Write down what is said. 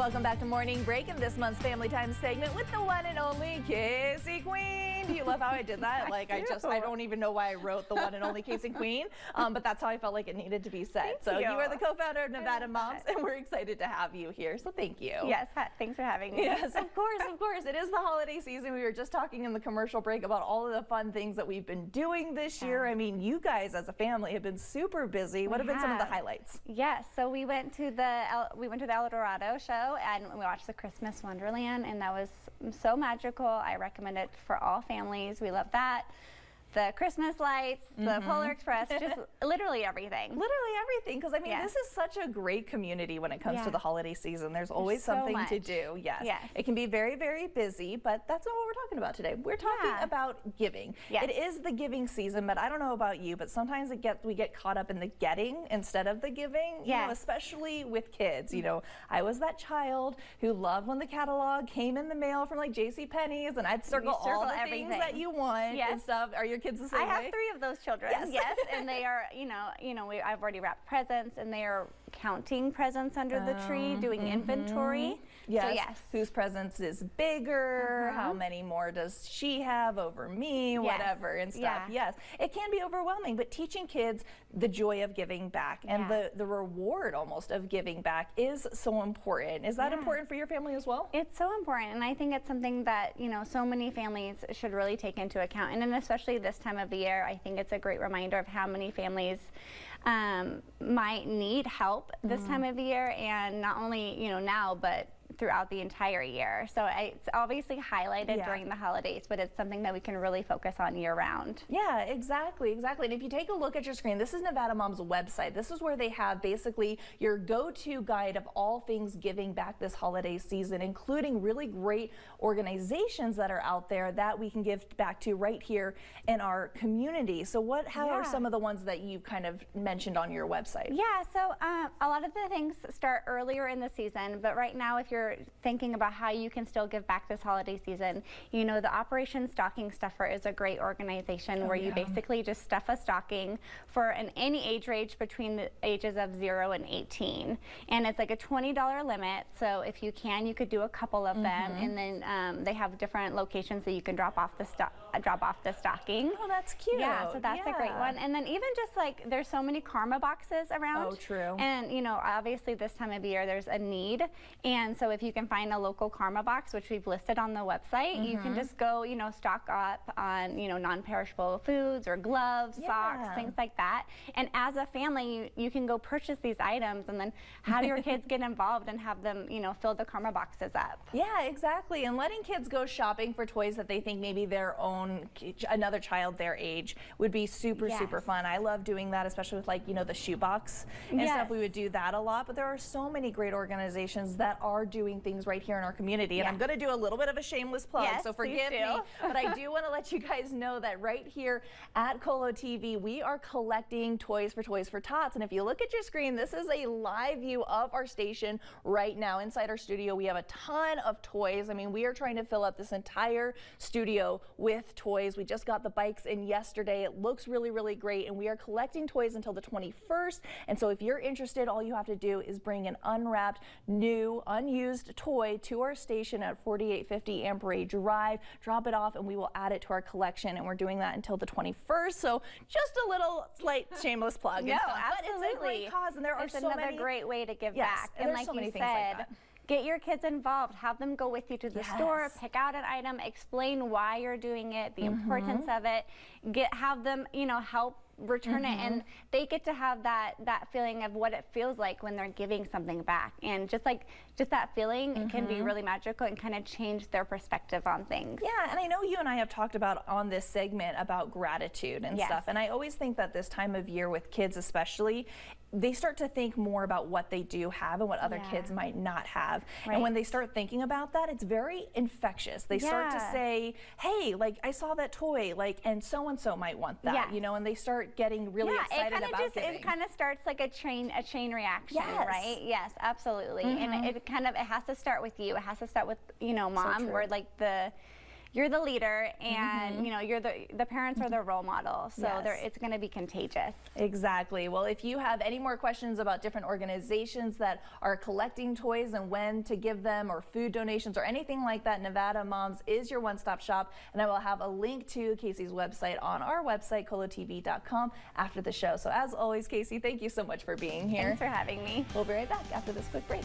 Welcome back to Morning Break in this month's Family Time segment with the one and only Casey Queen. Do you love how I did that? Like I don't even know why I wrote the one and only Casey Queen, but that's how I felt like it needed to be said. So you are the co-founder of Nevada Moms, and we're excited to have you here. So thank you. Yes, thanks for having me. Yes, of course, of course. It is the holiday season. We were just talking in the commercial break about all of the fun things that we've been doing this year. I mean, you guys as a family have been super busy. What have been some of the highlights? Yes, so we went to the El Dorado show and we watched the Christmas Wonderland, and that was so magical. I recommend it for all families. We love that. The Christmas lights, the Polar Express, just literally everything. Literally everything, because I mean, this is such a great community when it comes to the holiday season. There's always something to do. Yes. It can be very, very busy, but that's not what we're talking about today. We're talking about giving. It is the giving season, but I don't know about you, but sometimes we get caught up in the getting instead of the giving, you know, especially with kids. You know, I was that child who loved when the catalog came in the mail from like JCPenney's, and I'd circle all the things that you want and stuff. Are your kids the same way? I have 3 of those children. Yes, and they are, I've already wrapped presents, and they are counting presents under the tree, doing inventory. Yes. So whose presents is bigger? How many more does she have over me? Whatever and stuff. Yes, it can be overwhelming, but teaching kids the joy of giving back and the reward almost of giving back is so important. Is that important for your family as well? It's so important, and I think it's something that so many families should really take into account, and then especially this time of the year, I think it's a great reminder of how many families might need help this time of the year, and not only now, but throughout the entire year. So it's obviously highlighted during the holidays, but it's something that we can really focus on year round. Yeah, exactly. And if you take a look at your screen, this is Nevada Mom's website. This is where they have basically your go-to guide of all things giving back this holiday season, including really great organizations that are out there that we can give back to right here in our community. So how are some of the ones that you've kind of mentioned on your website? Yeah, so a lot of the things start earlier in the season, but right now, if you're thinking about how you can still give back this holiday season, the Operation Stocking Stuffer is a great organization where you basically just stuff a stocking for any age range between the ages of 0 and 18, and it's like a $20 limit. So if you could do a couple of them, and then they have different locations that you can drop off the stocking. Oh, that's cute. Yeah, so that's a great one. And then even just like there's so many karma boxes around. Oh, true. And obviously this time of year there's a need, and so if you can find a local karma box, which we've listed on the website, you can just go, stock up on, non-perishable foods or gloves, socks, things like that. And as a family, you can go purchase these items and then have your kids get involved and have them, fill the karma boxes up. Yeah, exactly. And letting kids go shopping for toys that they think maybe another child their age would be super fun. I love doing that, especially with like, the shoebox and stuff. We would do that a lot, but there are so many great organizations that are doing things right here in our community. And I'm going to do a little bit of a shameless plug, so forgive me, but I do want to let you guys know that right here at Colo TV, we are collecting Toys for Tots. And if you look at your screen, this is a live view of our station right now. Inside our studio, we have a ton of toys. I mean, we are trying to fill up this entire studio with toys. We just got the bikes in yesterday. It looks really, really great. And we are collecting toys until the 21st. And so if you're interested, all you have to do is bring an unwrapped, new, unused toy to our station at 4850 Amperay Drive. Drop it off and we will add it to our collection. And we're doing that until the 21st. So just a little slight shameless plug. No, absolutely. But it's a great cause, and there are so many. It's another great way to give back. And like you said, get your kids involved, have them go with you to the store, pick out an item, explain why you're doing it, the importance of it, have them, help return it, and they get to have that feeling of what it feels like when they're giving something back, and just that feeling can be really magical and kind of change their perspective on things. Yeah, and I know you and I have talked about on this segment about gratitude and stuff, and I always think that this time of year with kids especially, they start to think more about what they do have and what other kids might not have. And when they start thinking about that, it's very infectious. They start to say, hey, like I saw that toy, like, and so and might want that, and they start getting really excited about giving. It kind of starts like a chain reaction, right? Yes, absolutely. And it has to start with you. It has to start with, mom, where like you're the leader, and you know, you're the parents are the role model, so it's going to be contagious. Exactly. Well, if you have any more questions about different organizations that are collecting toys and when to give them, or food donations or anything like that, Nevada Moms is your one-stop shop, and I will have a link to Casey's website on our website, kolotv.com, after the show. So as always, Casey, thank you so much for being here. Thanks for having me. We'll be right back after this quick break.